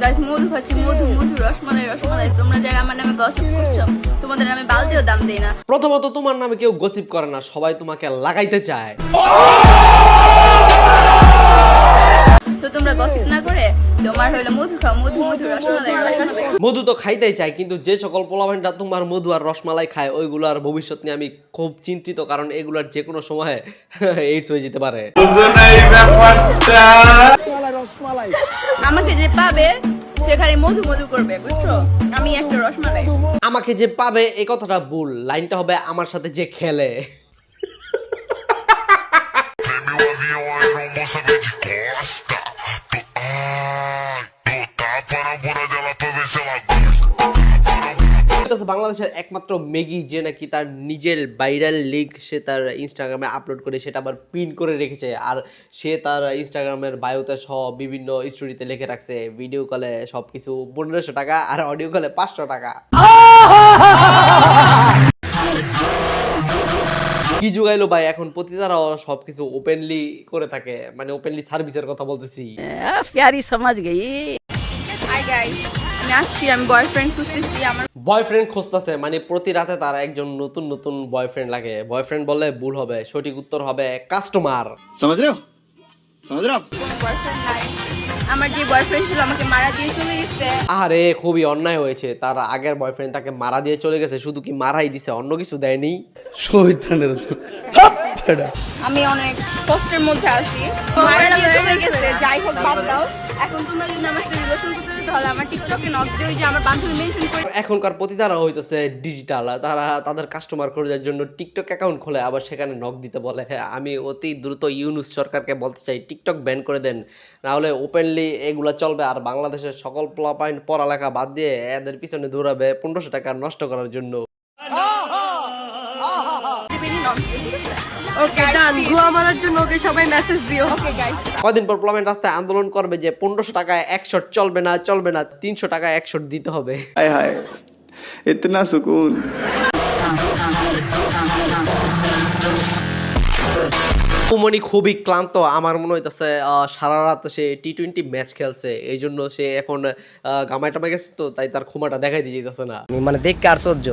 Guys মধু খাচ্ছি, মধু মধু রসমালাই রসমালাই। তোমরা যারা আমার নামে গসিপ করছো তোমাদের আমি বালতিও দাম দেই না। প্রথমত তোমার নামে কেউ গসিপ করে না, সবাই তোমাকে লাগাইতে চায়। তো তোমরা গসিপ না করে তোমার হলো মধু খাও, মধু মধু রসমালাই রসমালাই। মধু তো খাইতেই চাই, কিন্তু যে সকল পোলাপানটা তোমার মধু আর রসমালাই খায় ওইগুলার ভবিষ্যৎ নিয়ে আমি খুব চিন্তিত, কারণ এগুলার যে কোনো সময় এইডস হয়ে যেতে পারে। আমাকে যে পাবে সে খালি মধু মধু করবে, বুঝছো? আমি একটা রসমালাই। আমাকে যে পাবে এই কথাটা ভুল, লাইনটা হবে আমার সাথে যে খেলে। বাংলাদেশের একমাত্র মেগি যে নাকি তার নিজের ভাইরাল লিঙ্ক সে তার ইনস্টাগ্রামে আপলোড করে সেটা আবার পিন করে রেখেছে, আর সে তার ইনস্টাগ্রামের বায়োতে সহ বিভিন্ন স্টোরিতে লিখে রাখছে ভিডিও কলে সবকিছু 1500 টাকা আর অডিও কলে 500 টাকা। কি যুগাইলো ভাই, এখন পতিতারাও সবকিছু ওপেনলি করে থাকে, মানে ওপেনলি সার্ভিসের কথা বলতেছি। प्यारी समझ गई। হাই গাইস, আমি আসছি, আমি বয়ফ্রেন্ড খুঁজতেছি। আমার বয়ফ্রেন্ড খুঁজতেছে মানে প্রতি রাতে তার একজন নতুন নতুন বয়ফ্রেন্ড লাগে। বয়ফ্রেন্ড বললে ভুল হবে, সঠিক উত্তর হবে কাস্টমার। समझ रहे हो समझ रहे हो आप কোনো বয়ফ্রেন্ড নাই। আমার যে বয়ফ্রেন্ড ছিল আমাকে মারা দিয়ে চলে গেছে। আরে খুবই অন্যায় হয়েছে, তার আগের বয়ফ্রেন্ড তাকে মারা দিয়ে চলে গেছে, শুধু কি মারাই দিছে, অন্য কিছু দেয়নি। আমি অনেক কষ্টের মধ্যে আছি। মারা দিয়ে চলে গেছে, যাই হোক বাদ দাও। এখন তোমরা যদি আমার সাথে রিলেশন করতে চাও তাহলে আমার টিকটকে নক দিও, যে আমার বান্ধবী মেনশন করে। এখনকার পতিতারা হইতেছে ডিজিটাল, তারা তাদের কাস্টমার খোঁজার জন্য টিকটক অ্যাকাউন্ট খোলে, আবার সেখানে নক দিতে বলে। হ্যাঁ, আমি অতি দ্রুত ইউনুস সরকারকে বলতে চাই টিকটক ব্যান করে দেন, না হলে ওপেনলি এগুলা চলবে। আর বাংলাদেশের সকল পোলাপাইন পড়ালেখা বাদ দিয়ে এদের পিছনে দৌড়াবে 1500 টাকা নষ্ট করার জন্য। ওকে ডান, গুয়া মারার জন্য ওকে সবাই মেসেজ দিও। ওকে গাইস, কদিন পর পোলাপাইন রাস্তায় আন্দোলন করবে যে 1500 টাকায় 1 শট চলবে না, চলবে না, 300 টাকায় 1 শট দিতে হবে। हाय हाय इतना सुकून মনি খুবই ক্লান্ত, আমার মনে হইতেছে সারা রাত সে টি-20 ম্যাচ খেলছে, এই জন্য সে এখন গামায় টামায় গেছে, তো তাই তার ক্ষমাটা দেখাই দিয়ে যেতেছে না। মানে দেখ আর সহ্য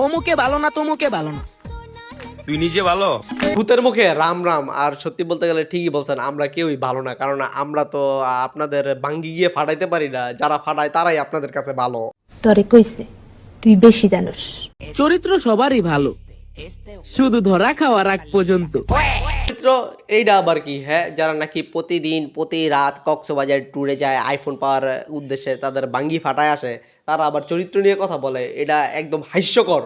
অমুকে ভালো না তমুকে ভালো না, তুই নিজে ভালো। ভূতের মুখে রাম রাম। আর সত্যি বলতে গেলে ঠিকই বলছেন, আমরা কেউই ভালো না, কারণ আমরা তো আপনাদের বাঙ্গি গিয়ে ফাটাইতে পারি না, যারা ফাটায় তারাই আপনাদের কাছে ভালো। তরে কইছে তুই বেশি জানোস। চরিত্র সবারই ভালো, শুধু ধরা খাওয়ার আগ পর্যন্ত। চরিত্র এইটা আবার কি? হ্যাঁ, যারা নাকি প্রতিদিন প্রতি রাত কক্সবাজার ট্যুরে যায় আইফোন পাওয়ার উদ্দেশ্যে, তাদের বাঙ্গি ফাটায় আসে, তারা আবার চরিত্র নিয়ে কথা বলে, এটা একদম হাস্যকর।